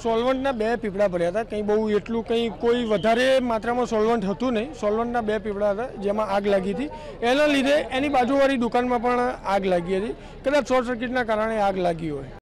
સોલ્વન્ટના 2 પીપળા પડ્યા હતા, કંઈ બહુ એટલું કંઈ કોઈ વધારે માત્રામાં સોલ્વન્ટ હતું નહીં. સોલ્વન્ટના 2 પીપળા હતા જેમાં આગ લાગી હતી. એના લીધે એની બાજુવાળી દુકાનમાં પણ આગ લાગી હતી. કદાચ શોર્ટ સર્કિટના કારણે આગ લાગી હોય.